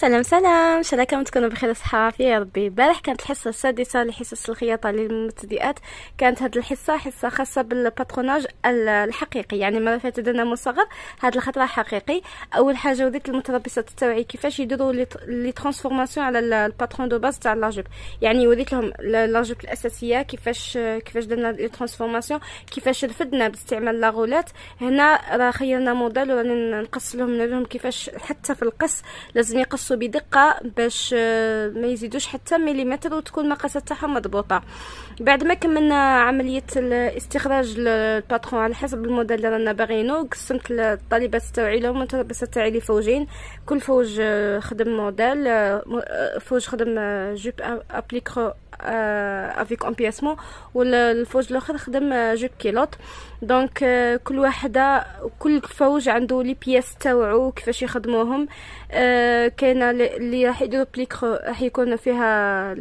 سلام سلام، ان شاء الله كامل تكونوا بخير صحافي يا ربي. البارح كانت الحصه السادسه لحصص الخياطه للمبتدئات. كانت هذه الحصه حصه خاصه بالباتروناج الحقيقي، يعني ما فات درنا مصغر، هذا الخطره حقيقي. اول حاجه وريت المتربصات التوعي كيفاش يديروا لي ترانسفورماسيون على الباترون دو باز تاع لاجوب، يعني وريت لهم لاجوب الاساسيه كيفاش درنا لي ترانسفورماسيون، كيفاش رفدنا باستعمال لاغولات. هنا راه خيرنا موديل وراني نقص لهم نوريهم كيفاش حتى في القص لازم يقصوا بدقه باش ما يزيدوش حتى مليمتر وتكون المقاسات تاعهم مضبوطه. بعد ما كملنا عمليه استخراج الباترون على حسب الموديل اللي رانا باغينو، قسمت الطالبات التوعي لهم المتربصات تاعي لفوجين، كل فوج خدم موديل، فوج خدم جوب ابليكرو افيك امبياسمون، والفوج الاخر خدم جوب كيلوت. دونك كل وحده كل فوج عنده لي بياس تاوعو كيفاش يخدموهم. كاينه اللي راح يديروا بليكرو راح يكون فيها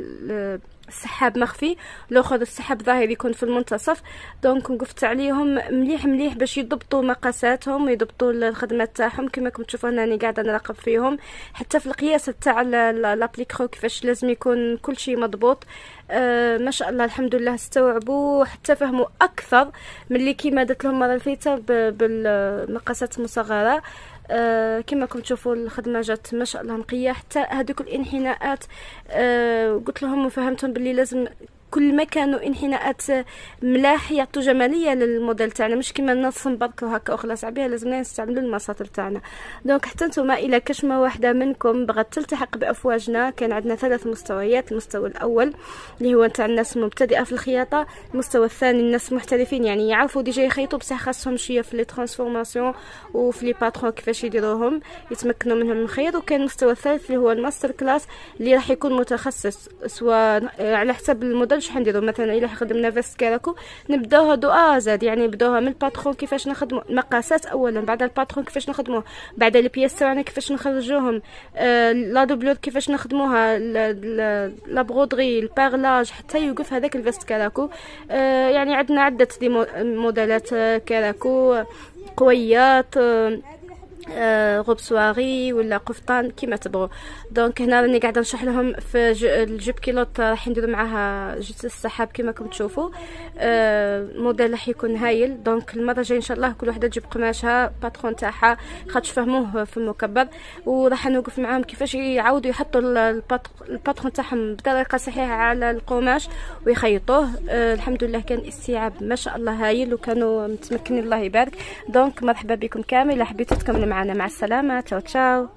السحاب مخفي، الاخر السحاب ظاهر يكون في المنتصف. دونك وقفت عليهم مليح مليح باش يضبطوا مقاساتهم ويضبطوا الخدمات تاعهم. كما راكم تشوفوا هنا راني قاعده نراقب فيهم، حتى في القياس تاع لابليكرو كيفاش لازم يكون كل شيء مضبوط. ما شاء الله الحمد لله استوعبوا حتى فهموا اكثر من اللي كيما درت لهم المره الفايته بالمقاسات المصغره. كما راكم تشوفوا الخدمه جات ما شاء الله نقيه، حتى هذوك الانحناءات قلت لهم وفهمتهم باللي لازم كل ما كانوا انحناءات ملاح يعطوا جماليه للموديل تاعنا، مش كيما نرسم برك وهكا وخلاص عليها، لازمنا نستعملوا المساطر تاعنا. دونك حتى نتوما الى كشمه واحده منكم بغات تلتحق بافواجنا، كان عندنا 3 مستويات. المستوى الاول اللي هو تاع الناس المبتدئه في الخياطه، المستوى الثاني الناس محترفين يعني يعرفوا ديجا يخيطوا بصح خاصهم شويه في لي ترانسفورماسيون وفي لي باترون كيفاش يديروهم يتمكنوا منهم من الخيط. وكان المستوى الثالث اللي هو الماستر كلاس اللي راح يكون متخصص سواء على حسب الموديل شحال نديرو. مثلا الا خدمنا فيست كاراكو نبداوها دو زاد، يعني نبداوها من الباترون كيفاش نخدموا المقاسات اولا، بعد الباترون كيفاش نخدموه، بعد لي بياس تاعنا كيفاش نخرجوهم، لا دوبلور كيفاش نخدموها، لا برودري، البارلاج، حتى يوقف هذاك الفيست كاراكو. يعني عندنا عده موديلات كاراكو، قويات، غوب سواري ولا قفطان كيما تبغوا. دونك هنا راني قاعده نشرح لهم في الجوب كيلوت راح نديروا معاها جوج السحاب كيما راكم تشوفوا. موديل راح يكون هايل. دونك المره الجايه ان شاء الله كل وحده تجيب قماشها باترون تاعها خاطش فهموه في المكبر، وراح نوقف معاهم كيفاش يعاودوا يحطوا الباترون تاعهم بطريقه صحيحه على القماش ويخيطوه. الحمد لله كان استيعاب ما شاء الله هايل وكانوا متمكنين الله يبارك. دونك مرحبا بكم كامل، حبيتوا تكملوا معنا. مع السلامه، تشاو تشاو.